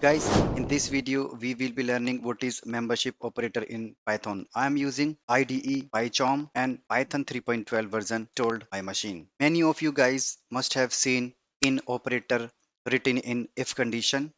Guys, in this video, we will be learning what is membership operator in Python. I am using IDE, PyCharm and Python 3.12 version installed my machine. Many of you guys must have seen in operator written in if condition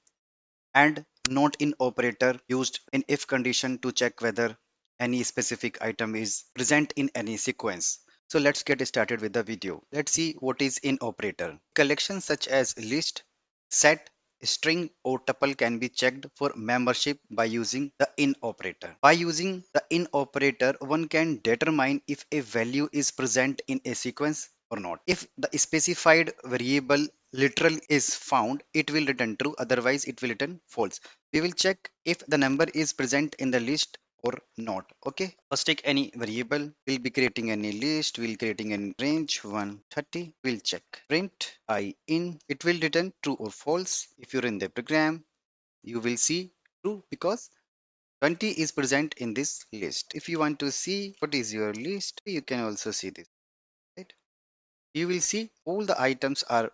and not in operator used in if condition to check whether any specific item is present in any sequence. So let's get started with the video. Let's see what is in operator. Collections such as list, set, string or tuple can be checked for membership by using the in operator. By using the in operator, one can determine if a value is present in a sequence or not. If the specified variable literal is found, it will return true, otherwise it will return false. We will check if the number is present in the list or not. Okay, first take any variable. We'll be creating any list, we'll creating a range 130. We'll check print I in, it will return true or false. If you're in the program, you will see true because 20 is present in this list. If you want to see what is your list, you can also see this, right? You will see all the items are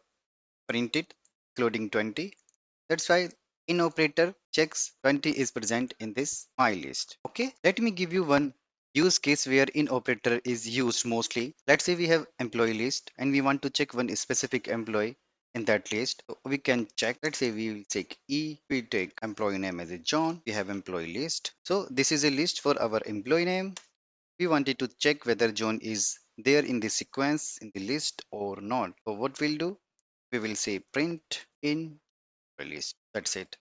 printed including 20. That's why in operator checks 20 is present in this my list. Okay, let me give you one use case where in operator is used mostly. Let's say we have employee list and we want to check one specific employee in that list. So we can check. Let's say we will check E. We take employee name as a John. We have employee list. So this is a list for our employee name. We wanted to check whether John is there in the sequence in the list or not. So what we'll do, we will say print in list. That's it.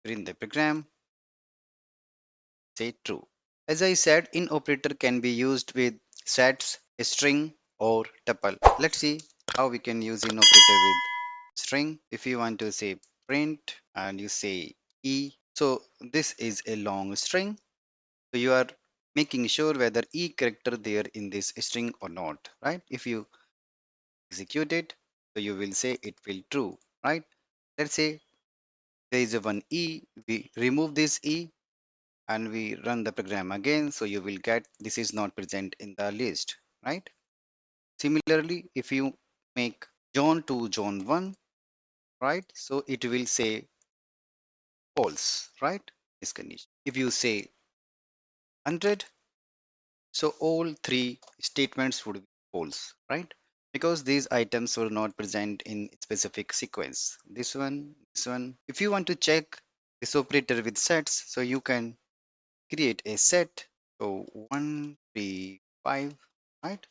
In the program, say true. As I said, in operator can be used with sets, string or tuple. Let's see how we can use in operator with string. If you want to say print and you say e, so this is a long string. So you are making sure whether e character there in this string or not, right? If you execute it, so you will say it will true, right? Let's say there is a one e, we remove this e and we run the program again, so you will get this is not present in the list, right? Similarly, if you make John to John 1, right, so it will say false, right? This condition. If you say 100, so all three statements would be false, right? Because these items were not present in specific sequence. This one. If you want to check this operator with sets, so you can create a set. So 1, 3, 5, right?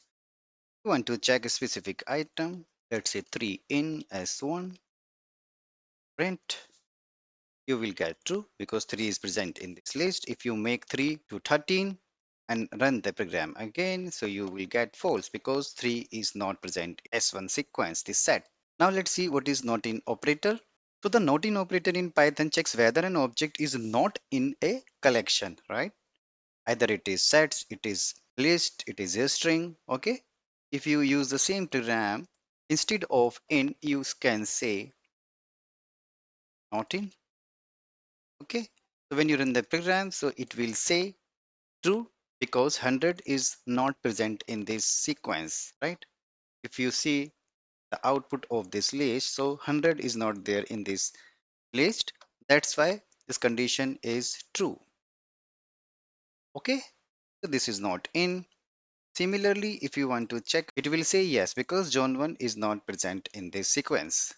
You want to check a specific item. Let's say 3 in S1. Print. You will get true because 3 is present in this list. If you make 3 to 13 and run the program again, so you will get false because 3 is not present in S1 sequence, this set. Now let's see what is not in operator. So the not in operator in Python checks whether an object is not in a collection, right? Either it is sets, it is list, it is a string. Okay, if you use the same program, instead of in you can say not in. Okay, so when you run the program, so it will say true because 100 is not present in this sequence, right? If you see the output of this list, so 100 is not there in this list. That's why this condition is true. Okay, so this is not in. Similarly, if you want to check, it will say yes because John 1 is not present in this sequence.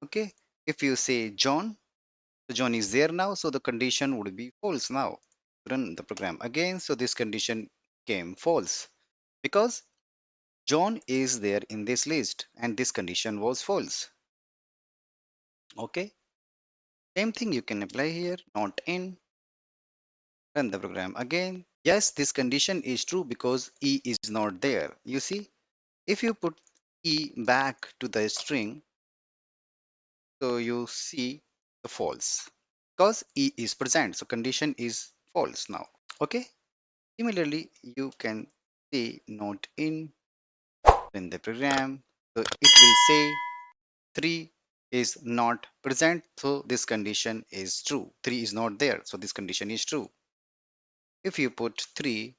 Okay, if you say John, so John is there now, so the condition would be false now. Run the program again, so this condition came false because John is there in this list and this condition was false. Okay, same thing you can apply here, not in, run the program again. Yes, this condition is true because E is not there. You see, if you put E back to the string, so you see the false because E is present. So condition is false now. Okay. Similarly, you can see not in the program. So it will say 3 is not present. So this condition is true. 3 is not there. So this condition is true. If you put 3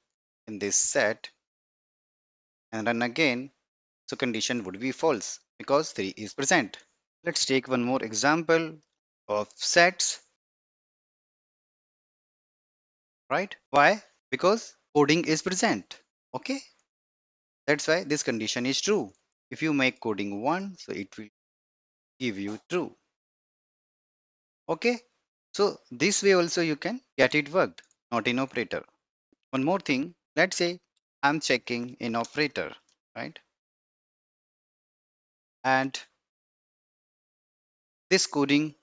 in this set and run again, so condition would be false because 3 is present. Let's take one more example. of sets, right? Why? Because coding is present. Okay, that's why this condition is true. If you make coding 1, so it will give you true. Okay, so this way also you can get it worked, not in operator. One more thing, let's say I'm checking in operator, right? And this coding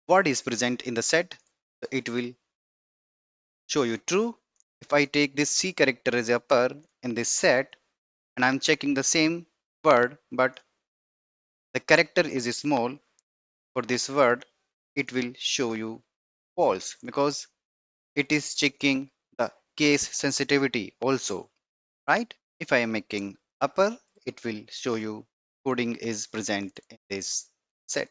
word is present in the set, so it will show you true. If I take this C character as upper in this set and I'm checking the same word, but the character is small for this word, it will show you false because it is checking the case sensitivity also, right? If I am making upper, it will show you coding is present in this set.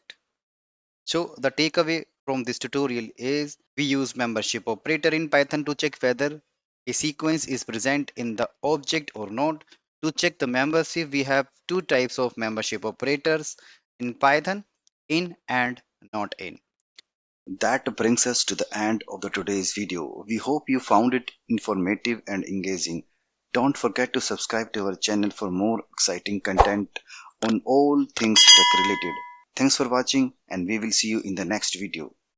So the takeaway from this tutorial is we use membership operator in Python to check whether a sequence is present in the object or not. To check the membership, we have two types of membership operators in Python, in and not in. That brings us to the end of the today's video. We hope you found it informative and engaging. Don't forget to subscribe to our channel for more exciting content on all things tech related. Thanks for watching and we will see you in the next video.